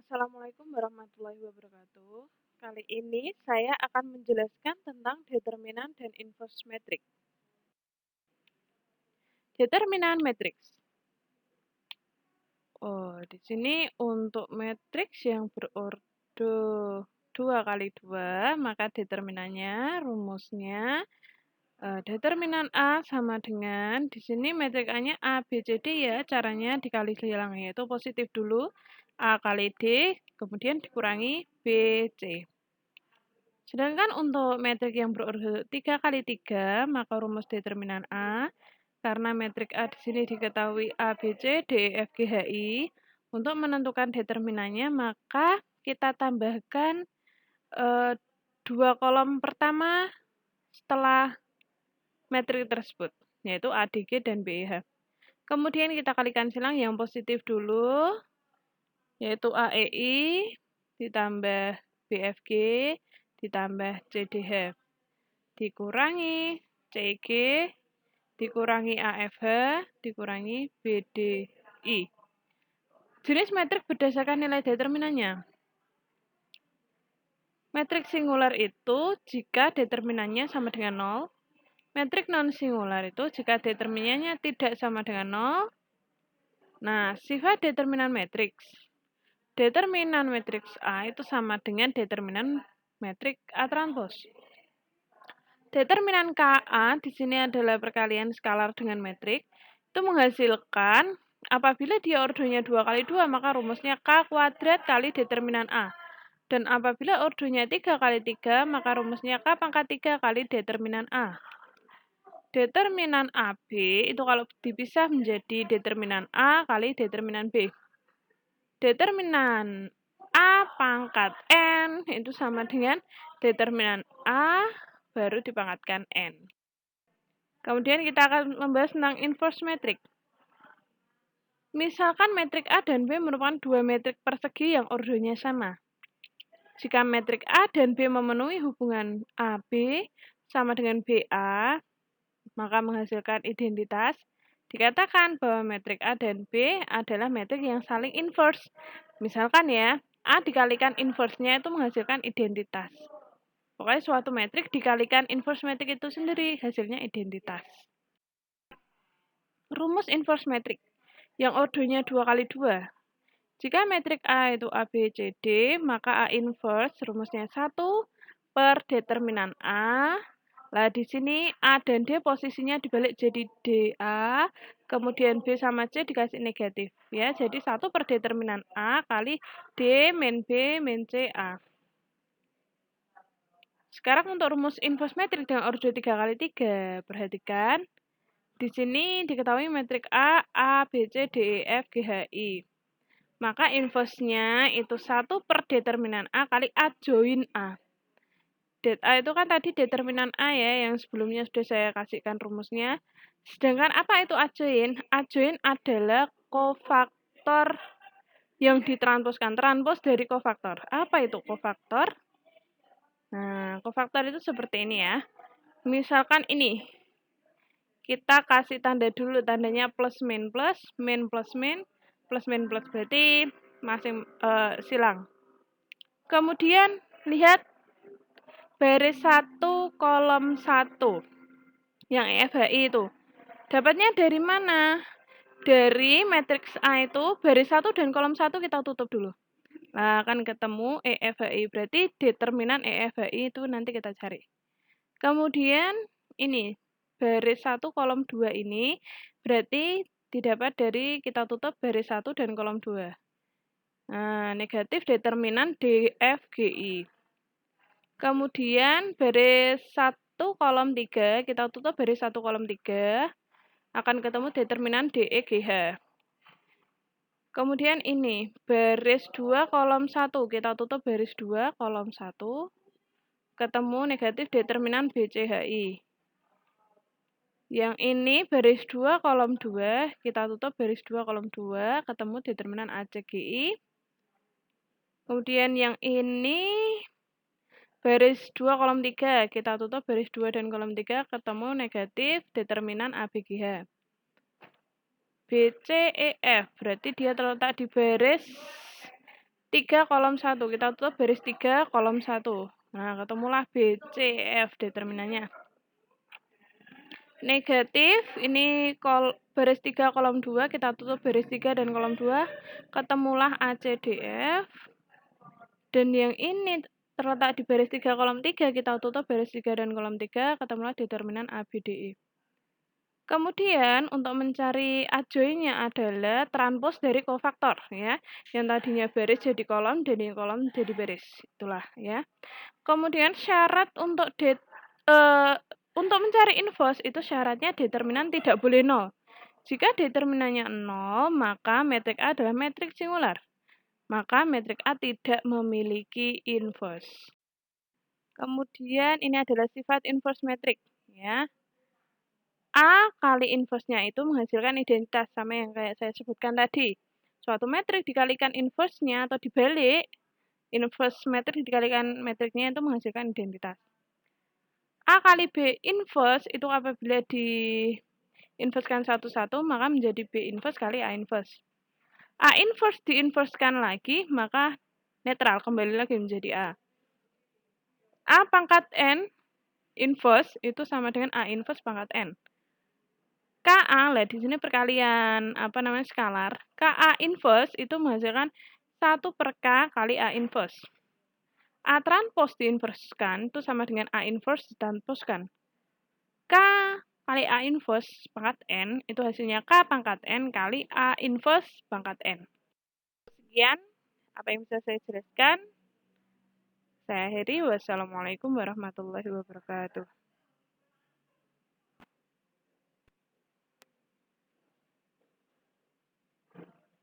Assalamualaikum warahmatullahi wabarakatuh. Kali ini saya akan menjelaskan tentang determinan dan inverse matrix. Determinan matriks. Di sini untuk matriks yang berorder 2 kali 2, maka determinannya, rumusnya, determinan A sama dengan, di sini matriks A-nya A, B, C, D ya, caranya dikali silang, yaitu positif dulu, A kali D, kemudian dikurangi B, C. Sedangkan untuk metrik yang berorder 3 kali 3, maka rumus determinan A, karena metrik A di sini diketahui A, B, C, D, E, F, G, H, I, untuk menentukan determinannya, maka kita tambahkan 2 kolom pertama setelah metrik tersebut, yaitu A, D, G, dan B, E, H. Kemudian kita kalikan silang yang positif dulu, yaitu A, E, I, ditambah B, F, G, ditambah C, D, H, dikurangi C, G, dikurangi A, F, H, dikurangi B, D, I. Jenis metrik berdasarkan nilai determinannya. Metrik singular itu jika determinannya sama dengan 0. Metrik non-singular itu jika determinannya tidak sama dengan 0. Nah, sifat determinan matriks. Determinan matriks A itu sama dengan determinan metrik A transpos. Determinan KA di sini adalah perkalian skalar dengan metrik. Itu menghasilkan apabila dia ordonya 2 kali 2, maka rumusnya K kuadrat kali determinan A. Dan apabila ordonya 3 kali 3, maka rumusnya K pangkat 3 kali determinan A. Determinan AB itu kalau dipisah menjadi determinan A kali determinan B. Determinan A pangkat N itu sama dengan determinan A baru dipangkatkan N. Kemudian kita akan membahas tentang inverse matrix. Misalkan metrik A dan B merupakan dua metrik persegi yang ordonya sama. Jika metrik A dan B memenuhi hubungan AB sama dengan BA, maka menghasilkan identitas. Dikatakan bahwa metrik A dan B adalah metrik yang saling inverse. Misalkan ya, A dikalikan inverse-nya itu menghasilkan identitas. Pokoknya suatu metrik dikalikan inverse metrik itu sendiri, hasilnya identitas. Rumus inverse metrik yang ordonya 2 kali 2. Jika metrik A itu A, B, C, D, maka A inverse rumusnya 1 per determinan A. Lah di sini A dan D posisinya dibalik jadi DA, kemudian B sama C dikasih negatif ya. Jadi 1 per determinan A kali D min B min C A. Sekarang untuk rumus inverse metrik dengan ordo 3 kali 3. Perhatikan. Di sini diketahui metrik A, A, B, C, D, E, F, G, H, I. Maka inverse-nya itu 1 per determinan A kali A join A. Det A itu kan tadi determinan A ya, yang sebelumnya sudah saya kasihkan rumusnya. Sedangkan apa itu A join? A join adalah kofaktor yang ditranspozkan. Transpos dari kofaktor. Apa itu kofaktor? Nah, kofaktor itu seperti ini ya. Misalkan ini, kita kasih tanda dulu, tandanya plus min plus, min plus min, plus min plus, berarti masing silang. Kemudian lihat baris 1 kolom 1 yang EFHI itu. Dapatnya dari mana? Dari matriks A itu baris 1 dan kolom 1 kita tutup dulu. Nah, akan ketemu EFHI, berarti determinan EFHI itu nanti kita cari. Kemudian ini baris 1 kolom 2 ini berarti didapat dari kita tutup baris 1 dan kolom 2. Nah, negatif determinan DFGI. Kemudian baris 1 kolom 3 kita tutup baris 1 kolom 3 akan ketemu determinan DEGH. Kemudian ini baris 2 kolom 1 kita tutup baris 2 kolom 1 ketemu negatif determinan BCHI. Yang ini baris 2 kolom 2 kita tutup baris 2 kolom 2 ketemu determinan ACGI. Kemudian yang ini baris 2 kolom 3 kita tutup baris 2 dan kolom 3 ketemu negatif determinan ABGH. BCEF berarti dia terletak di baris 3 kolom 1, kita tutup baris 3 kolom 1. Nah, ketemulah B, C, F determinannya. Negatif, ini baris 3 kolom 2, kita tutup baris 3 dan kolom 2, ketemulah A, C, D, F. Dan yang ini terletak di baris 3 kolom 3, kita tutup baris 3 dan kolom 3, ketemulah determinan A, B, D, E. Kemudian untuk mencari adjoinnya adalah transpos dari kofaktor ya. Yang tadinya baris jadi kolom dan yang kolom jadi baris. Itulah ya. Kemudian syarat untuk untuk mencari inverse itu syaratnya determinan tidak boleh 0. Jika determinannya 0, maka metrik A adalah metrik singular. Maka metrik A tidak memiliki inverse. Kemudian ini adalah sifat inverse metrik ya. A kali inverse-nya itu menghasilkan identitas, sama yang kayak saya sebutkan tadi. Suatu metrik dikalikan inverse-nya atau dibalik, inverse metrik dikalikan metriknya itu menghasilkan identitas. A kali B inverse itu apabila di-inversekan satu-satu, maka menjadi B inverse kali A inverse. A inverse di-inversekan lagi, maka netral, kembali lagi menjadi A. A pangkat N inverse itu sama dengan A inverse pangkat N. KA, lah di sini perkalian skalar. KA inverse itu menghasilkan 1 per K kali A inverse. A transpose diinverskan itu sama dengan A inverse ditranspose-kan. K kali A inverse pangkat N itu hasilnya K pangkat N kali A inverse pangkat N. Sekian apa yang bisa saya jelaskan. Saya akhiri. Wassalamualaikum warahmatullahi wabarakatuh.